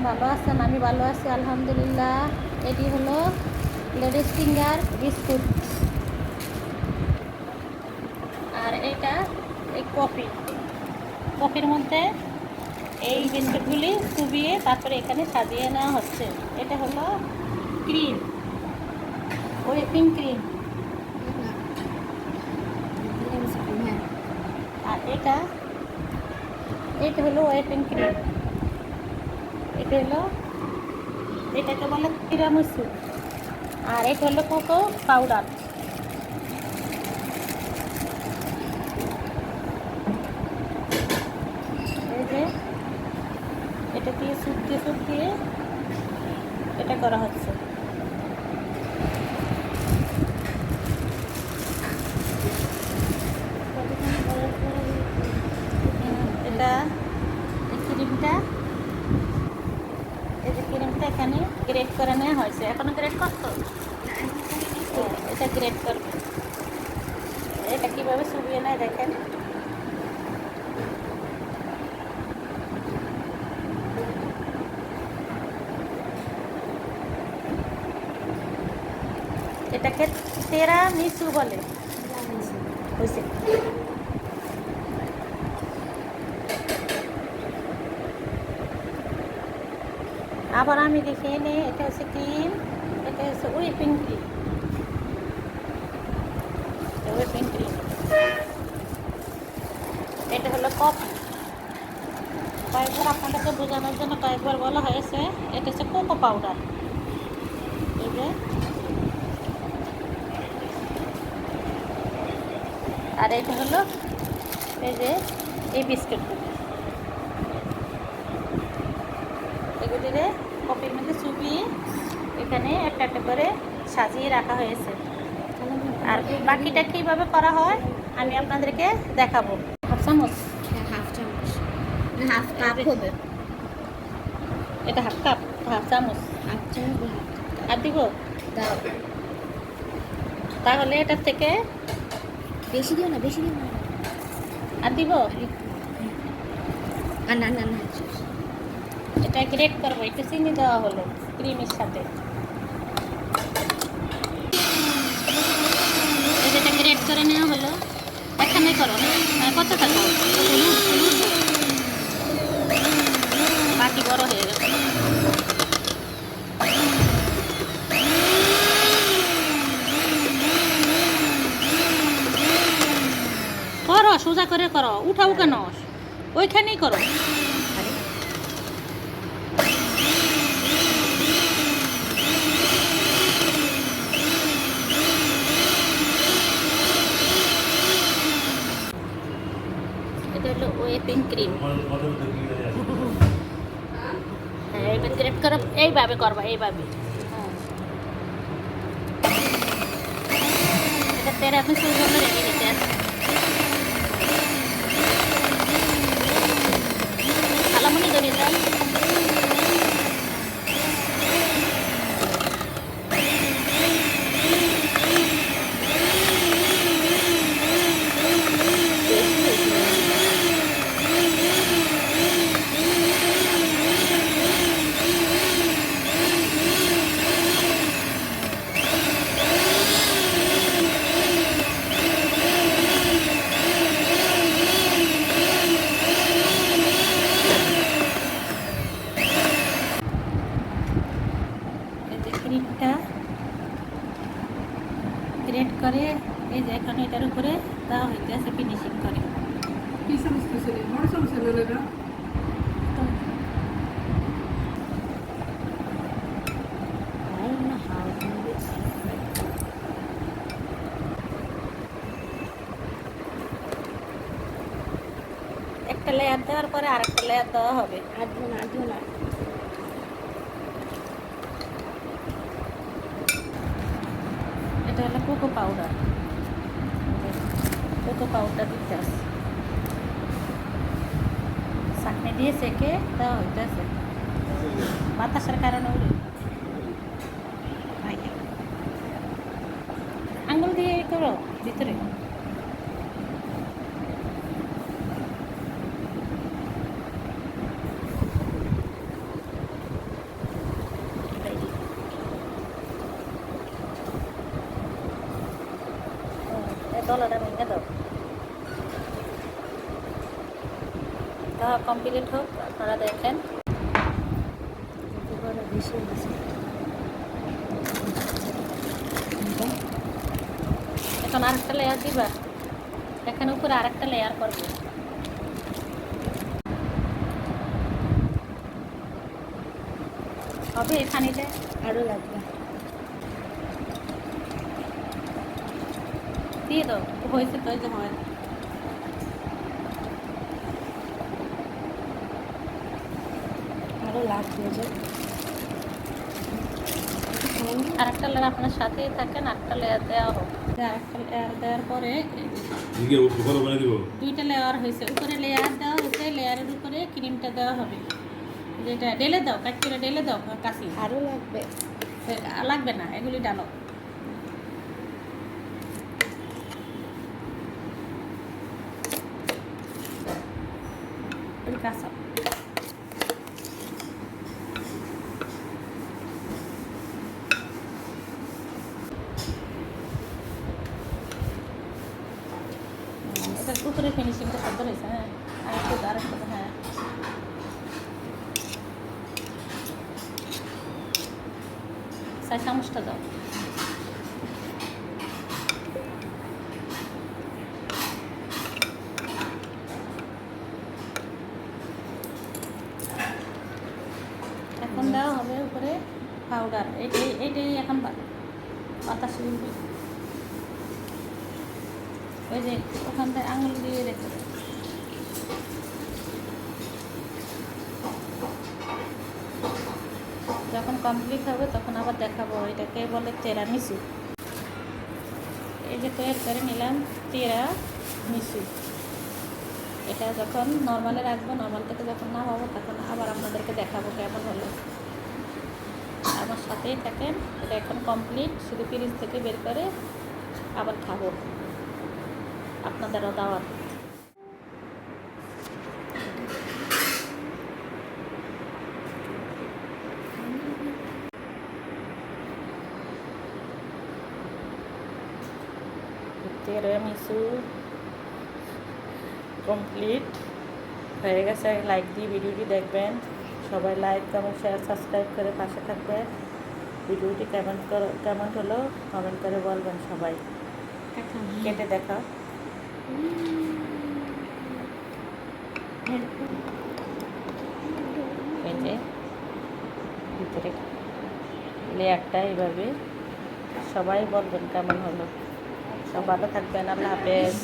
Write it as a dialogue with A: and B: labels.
A: ভালো আছেন? আমি ভালো আছি আলহামদুলিল্লাহ। এটি হলো লেডিস ফিঙ্গার বিস্কুট, আর এটা এই কপির মধ্যে এই বিস্কুটগুলি চুবিয়ে তারপরে এখানে সাজিয়ে নেওয়া হচ্ছে। এটা হলো ক্রিম, হুইপিং ক্রিম। আর এটা হলো হুইপিং ক্রিম। এটাকে বলে তিরামিসু। আর এটা হলো কোকো পাউডার। এই যে এটা দিয়ে সুপ দিয়ে এটা করা হচ্ছে। এটা এই ক্রিমটা এখানে গ্রেট করে নেওয়া হয়েছে। এখনো গ্রেট করতো, এটা গ্রেট করবে। এটা কীভাবে চুবিয়ে নেয় দেখেন। এটাকে তিরামিসু বলে। বুঝছে? আবার আমি দেখিয়ে নিই, এটা হচ্ছে ক্রিম, এটা হচ্ছে হুইপিং ক্রিম। এটা হলো কফি। কয়েকবার আপনাদেরকে বোঝানোর জন্য কয়েকবার বলা হয়েছে, এটা হচ্ছে কোকো পাউডার। এই যে, আর এটা হলো এই যে এই বিস্কুটগুলো, এগুলিরে কপির মধ্যে চুবিয়ে এখানে একটা একটা করে সাজিয়ে রাখা হয়েছে। আর বাকিটা কীভাবে করা হয় আমি আপনাদেরকে দেখাবো। হাফ চামচ,
B: হাফ কাপ হবে।
A: এটা হাফ কাপ, হাফ চামচ আর দিব। তাহলে এটার থেকে
B: বেশি দিও না
A: আর দিব।
B: না
A: এটা গ্রেট করবো, একটু চিনি দেওয়া হলো ক্রিমের সাথে। এটা গ্রেট করে নেওয়া হলো। এখানে করো কত টাকা বাকি বড় হয়ে গেছে। করো, সোজা করে করো, উঠাও কেন, ওইখানেই করো। এটা হলো হুইপিং ক্রিম। হ্যাঁ, এটা গ্রেট করো, এইভাবে করবা, এইভাবে। এটা তিরামিসুর জন্য রেডি হতে আছে। ভালোমনি ধরে যান। ক্রিমটা গ্রেট করে এই যে এখন এটার উপরে দেওয়া হইতেছে ফিনিশিং করে। একটা লেয়ার দেওয়ার পরে আরেকটা লেয়ার দেওয়া হবে। এটা হলো কোকো পাউডার দিতে আছে, চাটনি দিয়ে সেকে দেওয়া হইতেছে। বাতাসের কারণে উড়ে আঙুল দিয়ে করো ভিতরে। তলাটা ভেঙে দাও। তা কমপ্লিট হোক, আপনারা দেখেন।
B: বেশি হয়েছে।
A: এখন আরেকটা লেয়ার দিবা, এখানে উপরে আরেকটা লেয়ার করবে। হবে এখানেতে
B: আরো লাগবে।
A: দিয়ে দাও, হয়েছে তো, এই যে হয়।
B: আরো লাগবে যে।
A: আরেকটা লেয়ার আপনার সাথেই থাকেন, আরেকটা লেয়ার দেওয়া হোক। আরেকটা লেয়ার দেওয়ার পরে দুইটা লেয়ার হয়েছে, উপরে লেয়ার দেওয়া হয়েছে, লেয়ারের উপরে ক্রিমটা দেওয়া হবে। যেটা ঢেলে দাও, কাট করে ঢেলে দাও কাশি।
B: আরো লাগবে।
A: লাগবে না, এগুলি ডালো। কাঁচা উপরে ফিনিশিংটা সুন্দর হয়েছে। হ্যাঁ, আরেকটু হ্যাঁ, চামচটা দাও। এখন দেওয়া হবে উপরে পাউডার। এইটাই এখন বাতাস উঠবে। ওই যে ওখান থেকে আঙুল দিয়ে রেখে দেয়। যখন কমপ্লিট হবে তখন আবার দেখাবো। এটাকে বলে তিরামিসু। এই যে তৈরি করে নিলাম তিরামিসু। এটা যখন নর্মালে রাখবো, নর্মাল থেকে যখন নামাবো তখন আবার আপনাদেরকে দেখাবো কেমন হলো। আমার সাথেই থাকেন। এটা এখন কমপ্লিট, শুধু ফ্রিজ থেকে বের করে আবার খাবো। আপনাদেরও দাওয়াত। তিরামিসু কমপ্লিট হয়ে গেছে। লাইক দিয়ে ভিডিওটি দেখবেন সবাই। লাইক, কমেন্ট, শেয়ার, সাবস্ক্রাইব করে পাশে থাকবে। ভিডিওটি কেমন হলো কমেন্ট করে বলবেন সবাই। কেটে দেখা। এই যে ভিতরে লেয়ারটা এইভাবে। সবাই বলবেন কেমন হলো। সব ভালো থাকবেন। আল্লাহ হাফেজ।